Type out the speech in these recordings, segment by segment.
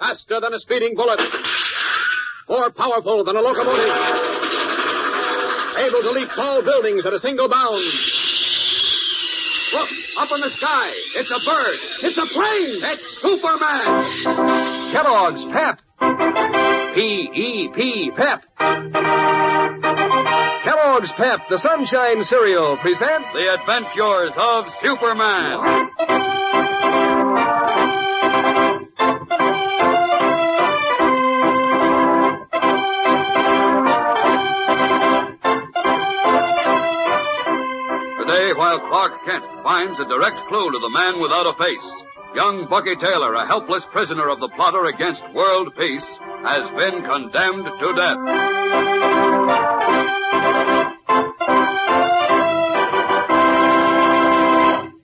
faster than a speeding bullet, more powerful than a locomotive, able to leap tall buildings at a single bound. Look, up in the sky. It's a bird. It's a plane. It's Superman. Kellogg's Pep. P-E-P, Pep. Kellogg's Pep, the Sunshine Cereal, presents The Adventures of Superman. Today, while Clark Kent finds a direct clue to the man without a face, young Bucky Taylor, a helpless prisoner of the plotter against world peace, has been condemned to death.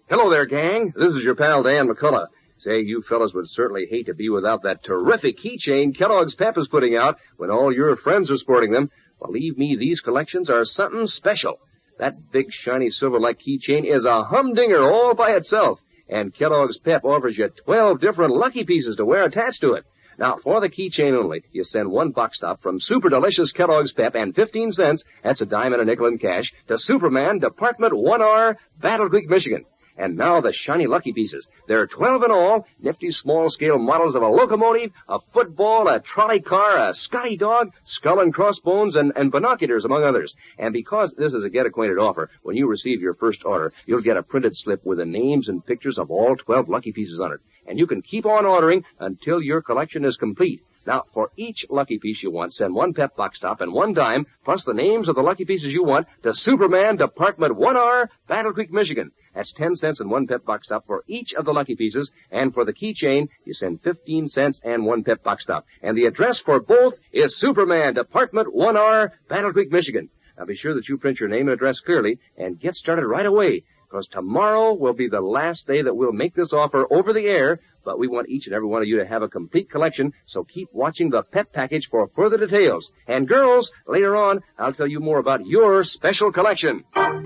Hello there, gang. This is your pal Dan McCullough. Say, you fellas would certainly hate to be without that terrific keychain Kellogg's Pep is putting out when all your friends are sporting them. Believe me, these collections are something special. That big, shiny, silver-like keychain is a humdinger all by itself. And Kellogg's Pep offers you 12 different lucky pieces to wear attached to it. Now, for the keychain only, you send one box top from super delicious Kellogg's Pep and 15 cents, that's a dime and a nickel in cash, to Superman, Department 1R, Battle Creek, Michigan. And now the shiny lucky pieces. There are 12 in all, nifty small-scale models of a locomotive, a football, a trolley car, a Scotty dog, skull and crossbones, and binoculars, among others. And because this is a get-acquainted offer, when you receive your first order, you'll get a printed slip with the names and pictures of all 12 lucky pieces on it. And you can keep on ordering until your collection is complete. Now, for each lucky piece you want, send one Pep box top and one dime, plus the names of the lucky pieces you want, to Superman, Department 1R, Battle Creek, Michigan. That's 10 cents and one Pep box top for each of the lucky pieces. And for the keychain, you send 15 cents and one Pep box top. And the address for both is Superman, Department 1R, Battle Creek, Michigan. Now, be sure that you print your name and address clearly and get started right away, because tomorrow will be the last day that we'll make this offer over the air. But we want each and every one of you to have a complete collection, so keep watching the Pep package for further details. And girls, later on, I'll tell you more about your special collection. And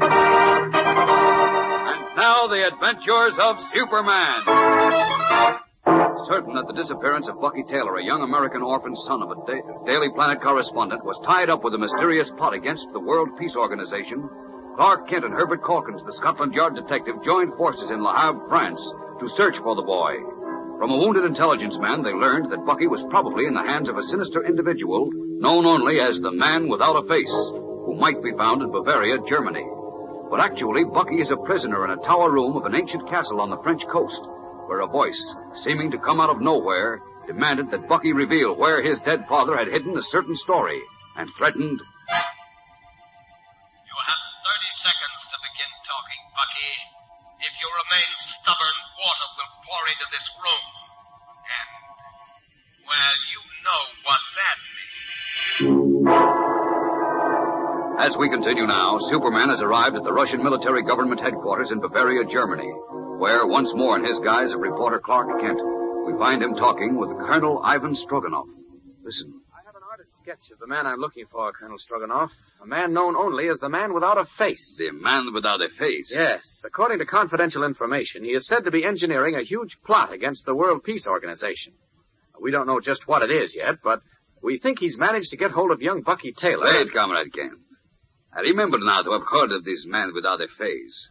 now, the Adventures of Superman. Certain that the disappearance of Bucky Taylor, a young American orphan son of a Daily Planet correspondent, was tied up with a mysterious plot against the World Peace Organization, Clark Kent and Herbert Calkins, the Scotland Yard detective, joined forces in Le Havre, France, to search for the boy. From a wounded intelligence man, they learned that Bucky was probably in the hands of a sinister individual known only as the Man Without a Face, who might be found in Bavaria, Germany. But actually, Bucky is a prisoner in a tower room of an ancient castle on the French coast, where a voice, seeming to come out of nowhere, demanded that Bucky reveal where his dead father had hidden a certain story, and threatened... You have 30 seconds to begin talking, Bucky. If you remain stubborn, water will pour into this room. And, well, you know what that means. As we continue now, Superman has arrived at the Russian military government headquarters in Bavaria, Germany, where, once more in his guise of reporter Clark Kent, we find him talking with Colonel Ivan Stroganoff. Listen. I have an artist's sketch of the man I'm looking for, Colonel Stroganoff. A man known only as the Man Without a Face. The Man Without a Face? Yes. According to confidential information, he is said to be engineering a huge plot against the World Peace Organization. We don't know just what it is yet, but we think he's managed to get hold of young Bucky Taylor. Wait, Comrade Kent. I remember now to have heard of this Man Without a Face.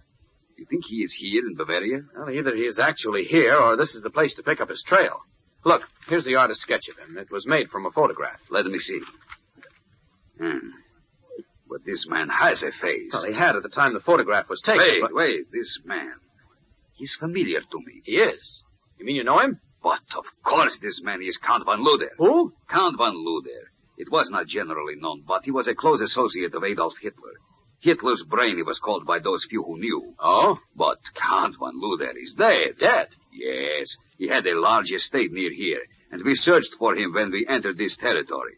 You think he is here in Bavaria? Well, either he is actually here, or this is the place to pick up his trail. Look, here's the artist's sketch of him. It was made from a photograph. Let me see. But this man has a face. Well, he had at the time the photograph was taken. Wait, this man. He's familiar to me. He is? You mean you know him? But, of course, this man is Count von Luder. Who? Count von Luder. It was not generally known, but he was a close associate of Adolf Hitler. Hitler's brain, he was called by those few who knew. Oh? But Count von Luder is dead. Dead? Yes. He had a large estate near here, and we searched for him when we entered this territory.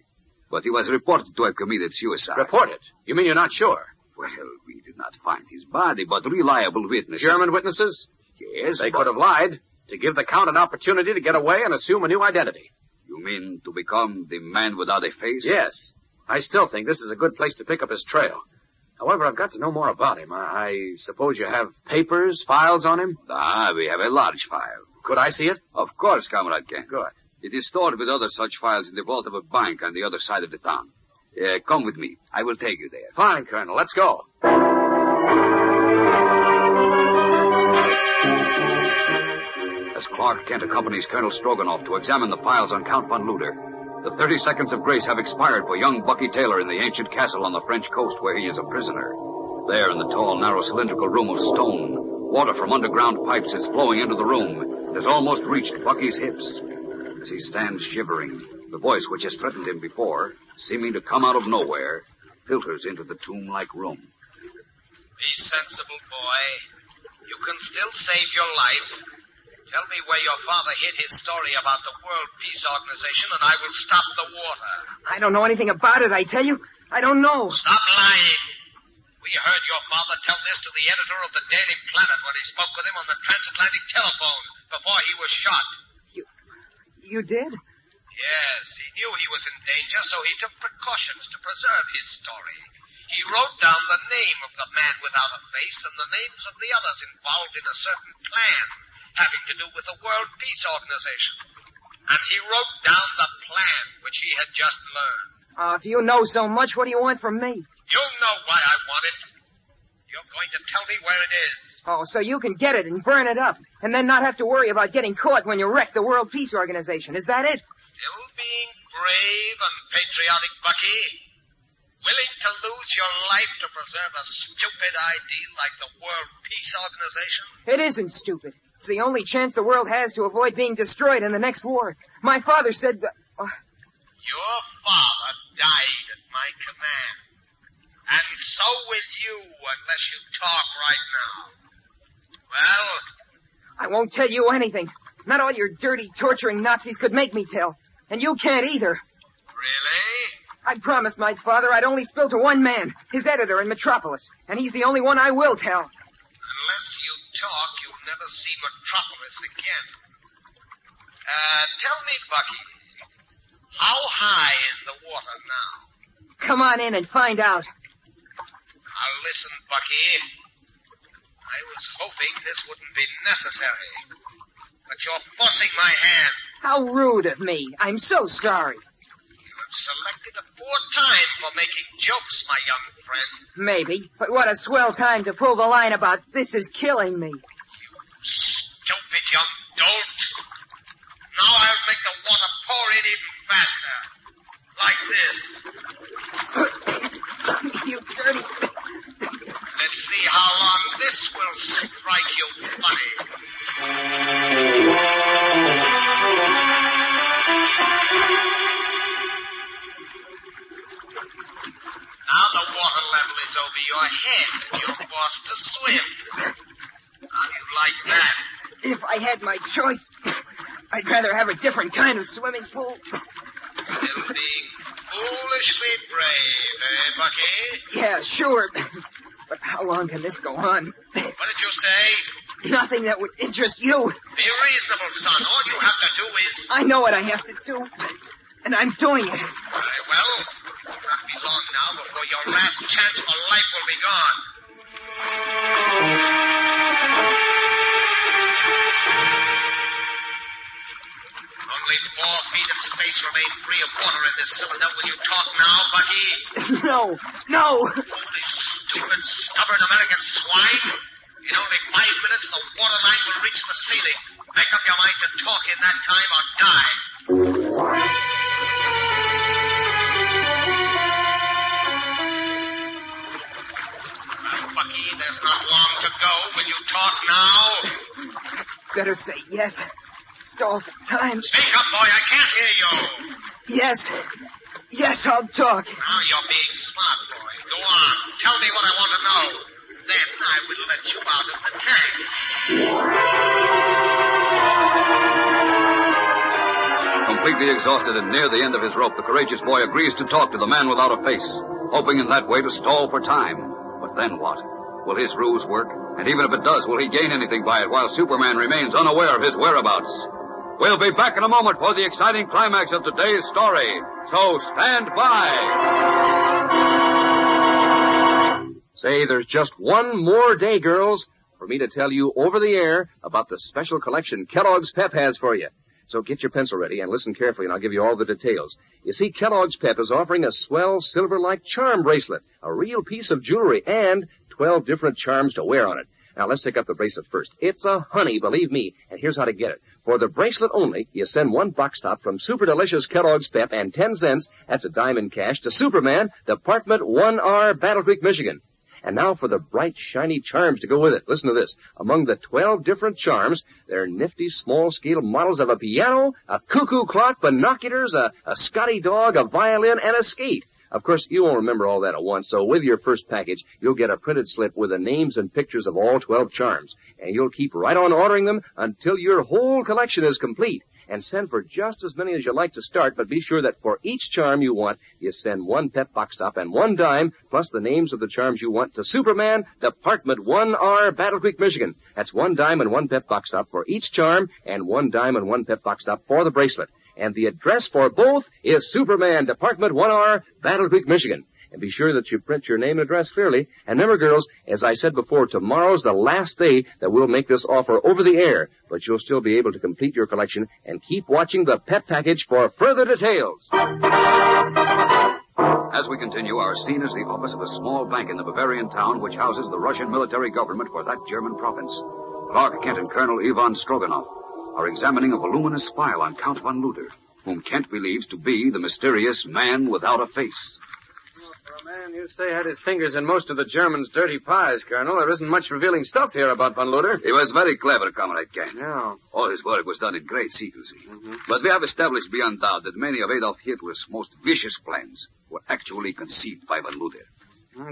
But he was reported to have committed suicide. Reported? You mean you're not sure? Well, we did not find his body, but reliable witnesses. German witnesses? Yes, They could have lied to give the Count an opportunity to get away and assume a new identity. You mean to become the Man Without a Face? Yes. I still think this is a good place to pick up his trail. However, I've got to know more about him. I suppose you have papers, files on him? We have a large file. Could I see it? Of course, Comrade Kent. Good. It is stored with other such files in the vault of a bank on the other side of the town. Come with me. I will take you there. Fine, Colonel. Let's go. As Clark Kent accompanies Colonel Stroganoff to examine the files on Count von Luder, the 30 seconds of grace have expired for young Bucky Taylor in the ancient castle on the French coast where he is a prisoner. There in the tall, narrow, cylindrical room of stone, water from underground pipes is flowing into the room and has almost reached Bucky's hips. As he stands shivering, the voice which has threatened him before, seeming to come out of nowhere, filters into the tomb-like room. Be sensible, boy. You can still save your life. Tell me where your father hid his story about the World Peace Organization, and I will stop the water. I don't know anything about it, I tell you. I don't know. Stop lying. We heard your father tell this to the editor of the Daily Planet when he spoke with him on the transatlantic telephone before he was shot. You did? Yes, he knew he was in danger, so he took precautions to preserve his story. He wrote down the name of the man without a face and the names of the others involved in a certain plan having to do with the World Peace Organization. And he wrote down the plan which he had just learned. If you know so much, what do you want from me? You know why I want it. You're going to tell me where it is. Oh, so you can get it and burn it up, and then not have to worry about getting caught when you wreck the World Peace Organization. Is that it? Still being brave and patriotic, Bucky? Willing to lose your life to preserve a stupid ideal like the World Peace Organization? It isn't stupid. It's the only chance the world has to avoid being destroyed in the next war. My father said that... Your father died at my command. And so will you unless you talk right now. Well? I won't tell you anything. Not all your dirty, torturing Nazis could make me tell. And you can't either. Really? I promised my father I'd only spill to one man, his editor in Metropolis. And he's the only one I will tell. Unless you talk, you'll never see Metropolis again. Tell me, Bucky, how high is the water now? Come on in and find out. Now listen, Bucky. I was hoping this wouldn't be necessary. But you're forcing my hand. How rude of me. I'm so sorry. You have selected a poor time for making jokes, my young friend. Maybe, but what a swell time to pull the line about this is killing me. You stupid young dolt. Now I'll make the water pour in even faster. Like this. You dirty... Let's see how long this will strike you funny. Now the water level is over your head and you're forced to swim. How do you like that? If I had my choice, I'd rather have a different kind of swimming pool. Still being foolishly brave, eh, Bucky? Yeah, sure. But how long can this go on? What did you say? Nothing that would interest you. Be reasonable, son. All you have to do is... I know what I have to do, and I'm doing it. Very well. It'll not be long now before your last chance for life will be gone. Only 4 feet of space remain free of water in this cylinder. Will you talk now, Bucky? No. Foolish, stupid, stubborn American swine. In only 5 minutes, the water line will reach the ceiling. Make up your mind to talk in that time or die. Well, Bucky, there's not long to go. Will you talk now? Better say yes. Stall for time. Speak up, boy. I can't hear you. Yes, I'll talk. Now you're being smart, boy. Go on. Tell me what I want to know. Then I will let you out of the tank. Completely exhausted and near the end of his rope, the courageous boy agrees to talk to the man without a face, hoping in that way to stall for time. But then what? Will his ruse work? And even if it does, will he gain anything by it while Superman remains unaware of his whereabouts? We'll be back in a moment for the exciting climax of today's story. So stand by. Say, there's just one more day, girls, for me to tell you over the air about the special collection Kellogg's Pep has for you. So get your pencil ready and listen carefully, and I'll give you all the details. You see, Kellogg's Pep is offering a swell silver-like charm bracelet, a real piece of jewelry, and 12 different charms to wear on it. Now, let's take up the bracelet first. It's a honey, believe me, and here's how to get it. For the bracelet only, you send one box top from Super Delicious Kellogg's Pep and 10 cents, that's a dime in cash, to Superman, Department 1R, Battle Creek, Michigan. And now for the bright, shiny charms to go with it. Listen to this. Among the 12 different charms, there are nifty, small-scale models of a piano, a cuckoo clock, binoculars, a Scotty dog, a violin, and a skate. Of course, you won't remember all that at once, so with your first package, you'll get a printed slip with the names and pictures of all 12 charms. And you'll keep right on ordering them until your whole collection is complete. And send for just as many as you like to start, but be sure that for each charm you want, you send one Pep box top and one dime, plus the names of the charms you want, to Superman, Department 1R, Battle Creek, Michigan. That's one dime and one Pep box top for each charm, and one dime and one Pep box top for the bracelet. And the address for both is Superman, Department 1R, Battle Creek, Michigan. And be sure that you print your name and address clearly. And remember, girls, as I said before, tomorrow's the last day that we'll make this offer over the air. But you'll still be able to complete your collection, and keep watching the Pep package for further details. As we continue, our scene is the office of a small bank in the Bavarian town which houses the Russian military government for that German province. Clark Kent and Colonel Ivan Stroganoff are examining a voluminous file on Count von Luder, whom Kent believes to be the mysterious man without a face. Man, you say had his fingers in most of the Germans' dirty pies, Colonel. There isn't much revealing stuff here about von Luder. He was very clever, Comrade Kent. Yeah. All his work was done in great secrecy. But we have established beyond doubt that many of Adolf Hitler's most vicious plans were actually conceived by von Luder.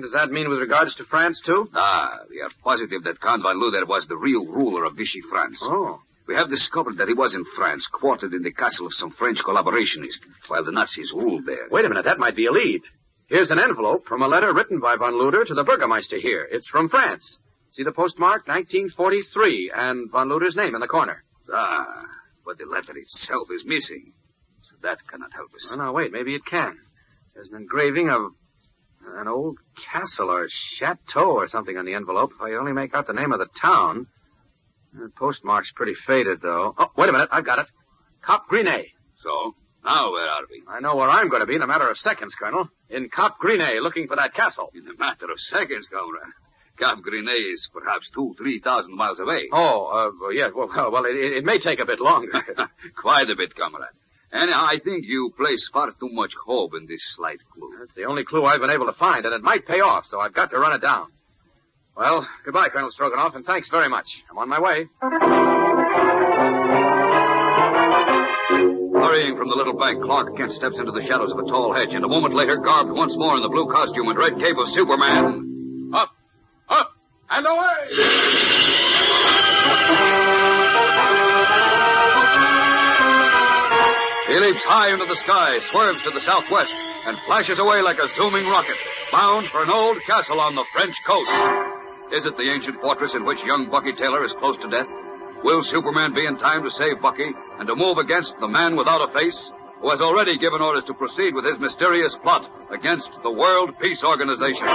Does that mean with regards to France, too? We are positive that Count von Luder was the real ruler of Vichy France. Oh. We have discovered that he was in France, quartered in the castle of some French collaborationists, while the Nazis ruled there. Wait a minute, that might be a lead. Here's an envelope from a letter written by von Luder to the Burgermeister here. It's from France. See the postmark? 1943, and von Luder's name in the corner. But the letter itself is missing, so that cannot help us. Oh, no, wait, maybe it can. There's an engraving of an old castle or chateau or something on the envelope. If I only make out the name of the town. The postmark's pretty faded, though. Oh, wait a minute, I've got it. Cap Grinet. So, now where are we? I know where I'm going to be in a matter of seconds, Colonel. In Cap Grinet, looking for that castle. In a matter of seconds, Comrade. Cap Grinet is perhaps 2,000-3,000 miles away. Yeah, well, it may take a bit longer. Quite a bit, Comrade. Anyhow, I think you place far too much hope in this slight clue. That's the only clue I've been able to find, and it might pay off, so I've got to run it down. Well, goodbye, Colonel Stroganoff, and thanks very much. I'm on my way. Hurrying from the little bank, Clark Kent steps into the shadows of a tall hedge, and a moment later, garbed once more in the blue costume and red cape of Superman. Up, and away! He leaps high into the sky, swerves to the southwest, and flashes away like a zooming rocket, bound for an old castle on the French coast. Is it the ancient fortress in which young Bucky Taylor is close to death? Will Superman be in time to save Bucky and to move against the man without a face, who has already given orders to proceed with his mysterious plot against the World Peace Organization?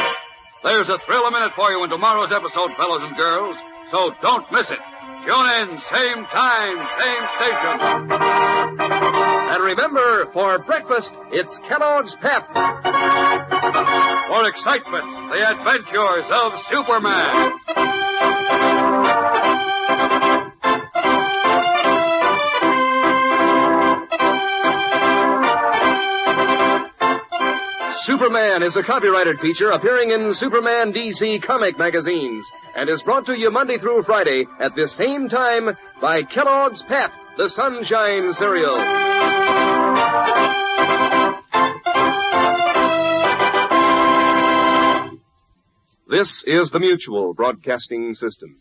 There's a thrill a minute for you in tomorrow's episode, fellows and girls, so don't miss it. Tune in, same time, same station. And remember, for breakfast, it's Kellogg's Pep. For excitement, the adventures of Superman. Superman is a copyrighted feature appearing in Superman DC comic magazines and is brought to you Monday through Friday at this same time by Kellogg's Pep, the Sunshine Cereal. This is the Mutual Broadcasting System.